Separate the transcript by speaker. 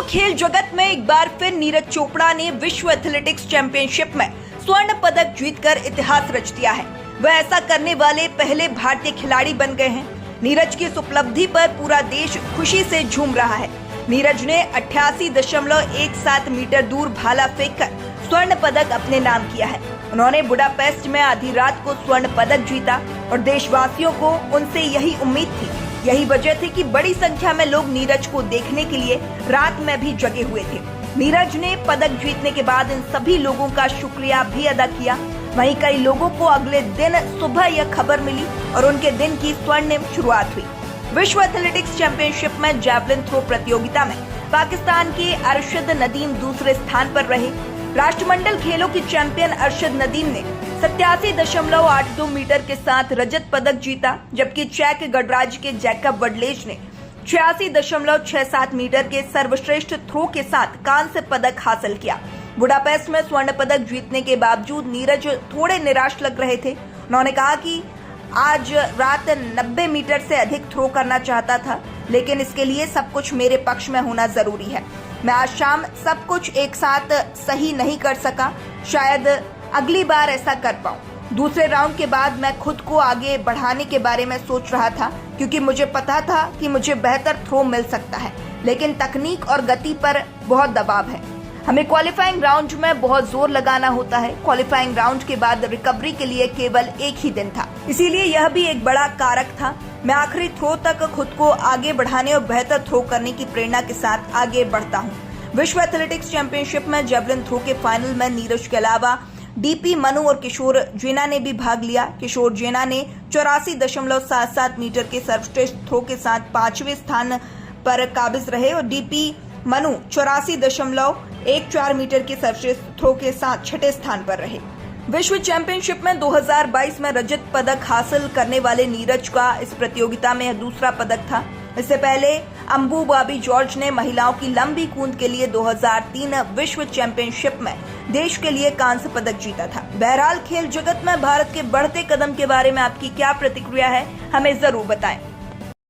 Speaker 1: खेल जगत में एक बार फिर नीरज चोपड़ा ने विश्व एथलेटिक्स चैंपियनशिप में स्वर्ण पदक जीतकर इतिहास रच दिया है। वह ऐसा करने वाले पहले भारतीय खिलाड़ी बन गए हैं। नीरज की इस उपलब्धि पर पूरा देश खुशी से झूम रहा है। नीरज ने 88.17 मीटर दूर भाला फेंककर स्वर्ण पदक अपने नाम किया है। उन्होंने बुडापेस्ट में आधी रात को स्वर्ण पदक जीता और देशवासियों को उनसे यही उम्मीद थी। यही वजह थी कि बड़ी संख्या में लोग नीरज को देखने के लिए रात में भी जगे हुए थे। नीरज ने पदक जीतने के बाद इन सभी लोगों का शुक्रिया भी अदा किया। वहीं कई लोगों को अगले दिन सुबह यह खबर मिली और उनके दिन की स्वर्णिम शुरुआत हुई। विश्व एथलेटिक्स चैंपियनशिप में जैवलिन थ्रो प्रतियोगिता में पाकिस्तान के अरशद नदीम दूसरे स्थान पर रहे। राष्ट्रमंडल खेलों की चैंपियन अरशद नदीम ने 87.82 मीटर के साथ रजत पदक जीता, जबकि चेक गणराज्य के जैकब वडलेज ने 86.67 मीटर के सर्वश्रेष्ठ थ्रो के साथ कांस्य पदक हासिल किया। बुडापेस्ट में स्वर्ण पदक जीतने के बावजूद नीरज थोड़े निराश लग रहे थे। उन्होंने कहा कि आज रात 90 मीटर से अधिक थ्रो करना चाहता था, लेकिन इसके लिए सब कुछ मेरे पक्ष में होना जरूरी है। मैं आज शाम सब कुछ एक साथ सही नहीं कर सका, शायद अगली बार ऐसा कर पाऊं। दूसरे राउंड के बाद मैं खुद को आगे बढ़ाने के बारे में सोच रहा था, क्योंकि मुझे पता था कि मुझे बेहतर थ्रो मिल सकता है, लेकिन तकनीक और गति पर बहुत दबाव है। हमें क्वालिफाइंग राउंड में बहुत जोर लगाना होता है। क्वालिफाइंग राउंड के बाद रिकवरी के लिए केवल एक ही दिन था, इसीलिए यह भी एक बड़ा कारक था। मैं आखिरी थ्रो तक खुद को आगे बढ़ाने और बेहतर थ्रो करने की प्रेरणा के साथ आगे बढ़ता हूँ। विश्व एथलेटिक्स चैंपियनशिप में जेवलिन थ्रो के फाइनल में नीरज के अलावा डीपी मनु और किशोर जेना ने भी भाग लिया। किशोर जेना ने 84.77 मीटर के सर्वश्रेष्ठ थ्रो के साथ 5वें स्थान पर काबिज रहे और डीपी मनु 84.14 मीटर के सर्वश्रेष्ठ थ्रो के साथ 6ठे स्थान पर रहे। विश्व चैंपियनशिप में 2022 में रजत पदक हासिल करने वाले नीरज का इस प्रतियोगिता में यह दूसरा पदक था। इससे पहले अंबू बॉबी जॉर्ज ने महिलाओं की लंबी कूद के लिए 2003 विश्व चैंपियनशिप में देश के लिए कांस्य पदक जीता था। बहरहाल खेल जगत में भारत के बढ़ते कदम के बारे में आपकी क्या प्रतिक्रिया है, हमें जरूर बताएं।